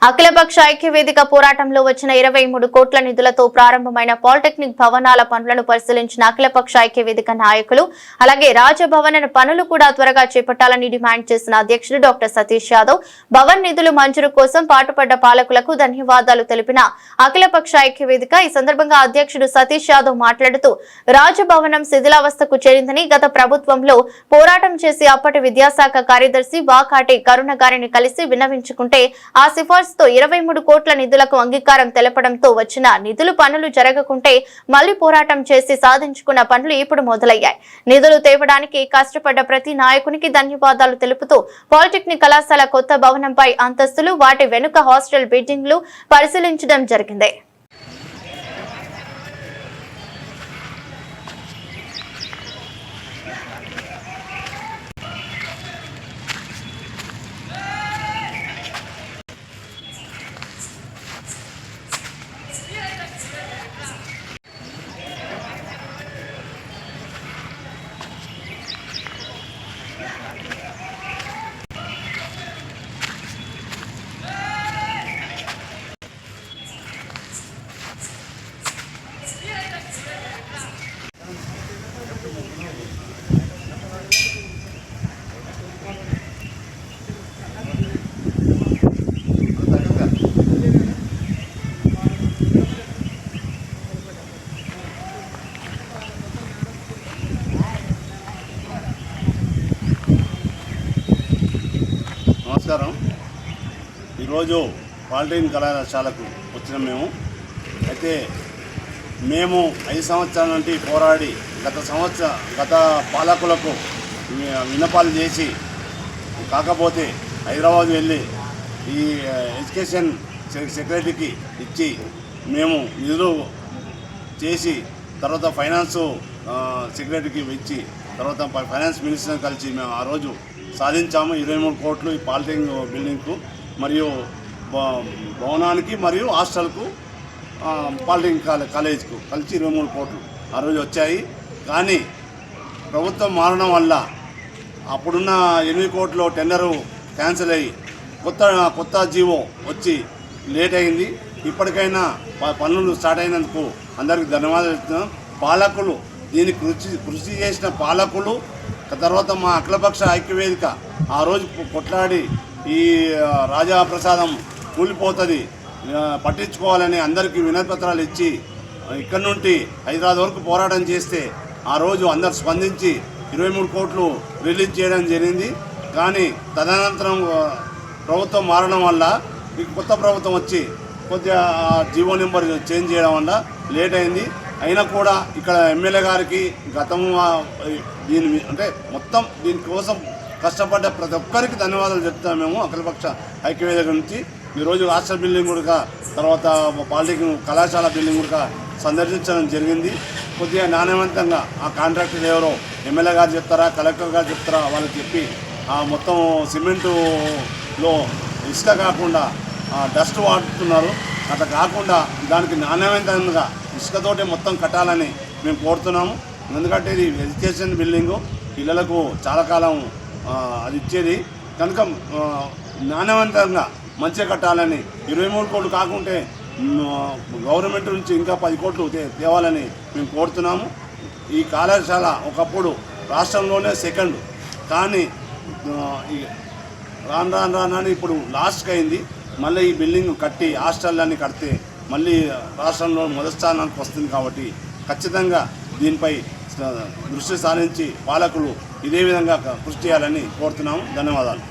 అఖిలపక్ష ఐక్యవేదిక పోరాటంలో వచ్చిన 23 కోట్ల నిధులతో ప్రారంభమైన పాలిటెక్నిక్ భవనాల పనులను పరిశీలించిన అఖిలపక్ష ఐక్యవేదిక నాయకులు అలాగే రాజభవన పనులు కూడా త్వరగా చేపట్టాలని డిమాండ్ చేసిన అధ్యక్షుడు డాక్టర్ సతీష్ యాదవ్ భవన్ నిధులు మంజూరు కోసం పాటుపడ్డ పాలకులకు ధన్యవాదాలు తెలిపిన అఖిలపక్ష ఐక్యవేదిక ఈ సందర్భంగా అధ్యక్షుడు సతీష్ యాదవ్ మాట్లాడుతూ రాజభవనం శిథిలావస్థకు చేరిందని గత ప్రభుత్వంలో పోరాటం చేసి అప్పటి విద్యాశాఖ కార్యదర్శి వాకాటి కరుణ గారిని కలిసి విన్నవించుకుంటే ఆ సిఫార్సుతో 23 కోట్ల నిధులకు అంగీకారం తెలపడంతో వచ్చిన నిధులు పనులు జరగకుంటే మళ్లీ పోరాటం చేసి సాధించుకున్న పనులు ఇప్పుడు మొదలయ్యాయి. నిధులు తేవడానికి కష్టపడ్డ ప్రతి నాయకునికి ధన్యవాదాలు తెలుపుతూ పాలిటెక్నిక్ కళాశాల కొత్త భవనంపై అంతస్తులు వాటి వెనుక హాస్టల్ బిల్డింగ్లు పరిశీలించడం జరిగింది. నమస్కారం. ఈరోజు పాలిటెక్నిక్ కళాశాలకు వచ్చిన అయితే మేము 5 సంవత్సరాల నుండి పోరాడి గత పాలకులకు విన్నపాలు చేసి కాకపోతే హైదరాబాద్ వెళ్ళి ఈ ఎడ్యుకేషన్ సెక్రటరీకి ఇచ్చి మేము నిధులు చేసి తర్వాత ఫైనాన్స్ సెక్రటరీకి ఇచ్చి తర్వాత ఫైనాన్స్ మినిస్టర్ని కలిసి మేము ఆ రోజు సాధించాము. 23 కోట్లు ఈ పాలిటెక్నిక్ బిల్డింగ్కు మరియు భవనానికి మరియు హాస్టల్కు పాలిటెక్నిక్ కాలేజ్కు కలిసి 23 కోట్లు ఆ రోజు వచ్చాయి. కానీ ప్రభుత్వం మారడం వల్ల అప్పుడున్న 8 కోట్లు టెండరు క్యాన్సిల్ అయ్యి కొత్త జీవో వచ్చి లేట్ అయింది. ఇప్పటికైనా పనులు స్టార్ట్ అయినందుకు అందరికీ ధన్యవాదాలు చెప్తున్నాం. పాలకులు దీనికి కృషి చేసిన పాలకులు తర్వాత మా అఖిలపక్ష ఐక్యవేదిక ఆ రోజు కొట్లాడి ఈ రాజాప్రసాదం కూలిపోతుంది పట్టించుకోవాలని అందరికీ వినతిపత్రాలు ఇచ్చి ఇక్కడ నుండి హైదరాబాద్ వరకు పోరాటం చేస్తే ఆ రోజు అందరు స్పందించి 23 కోట్లు రిలీజ్ చేయడం జరిగింది. కానీ తదనంతరం ప్రభుత్వం మారడం వల్ల కొత్త ప్రభుత్వం వచ్చి కొద్దిగా జీవో నెంబర్ చేంజ్ చేయడం వల్ల లేట్ అయింది. అయినా కూడా ఇక్కడ ఎమ్మెల్యే గారికి గతము అంటే మొత్తం దీనికోసం కష్టపడ్డ ప్రతి ఒక్కరికి ధన్యవాదాలు చెప్తాము. మేము అఖిలపక్ష ఐక్యవేదిక నుంచి ఈరోజు హాస్టల్ బిల్డింగ్ కూడా తర్వాత పాలిటెక్నిక్ కళాశాల బిల్డింగ్ కూడా సందర్శించడం జరిగింది. కొద్దిగా నాణ్యవంతంగా ఆ కాంట్రాక్టర్ ఎవరో ఎమ్మెల్యే గారు చెప్తారా కలెక్టర్ గారు చెప్తారా వాళ్ళకి చెప్పి ఆ మొత్తం సిమెంటులో ఇసుక కాకుండా డస్ట్ వాడుతున్నారు. అట్లా కాకుండా దానికి నాణ్యవంతంగా ఇసుకతోటే మొత్తం కట్టాలని మేము కోరుతున్నాము. ఎందుకంటే ఇది ఎడ్యుకేషన్ బిల్డింగు పిల్లలకు చాలా కాలం అది ఇచ్చేది కనుక నాణ్యవంతంగా మంచిగా కట్టాలని 23 కోట్లు కాకుంటే గవర్నమెంట్ నుంచి ఇంకా 10 కోట్లు తేవాలని మేము కోరుతున్నాము. ఈ కళాశాల ఒకప్పుడు రాష్ట్రంలోనే సెకండ్, కానీ రాను ఇప్పుడు లాస్ట్కి అయింది. మళ్ళీ ఈ బిల్డింగ్ కట్టి హాస్టళ్ళని కడితే మళ్ళీ రాష్ట్రంలో మొదటి స్థానానికి వస్తుంది. కాబట్టి ఖచ్చితంగా దీనిపై దృష్టి సారించి పాలకులు ఇదే విధంగా కృషి చేయాలని కోరుతున్నాము. ధన్యవాదాలు.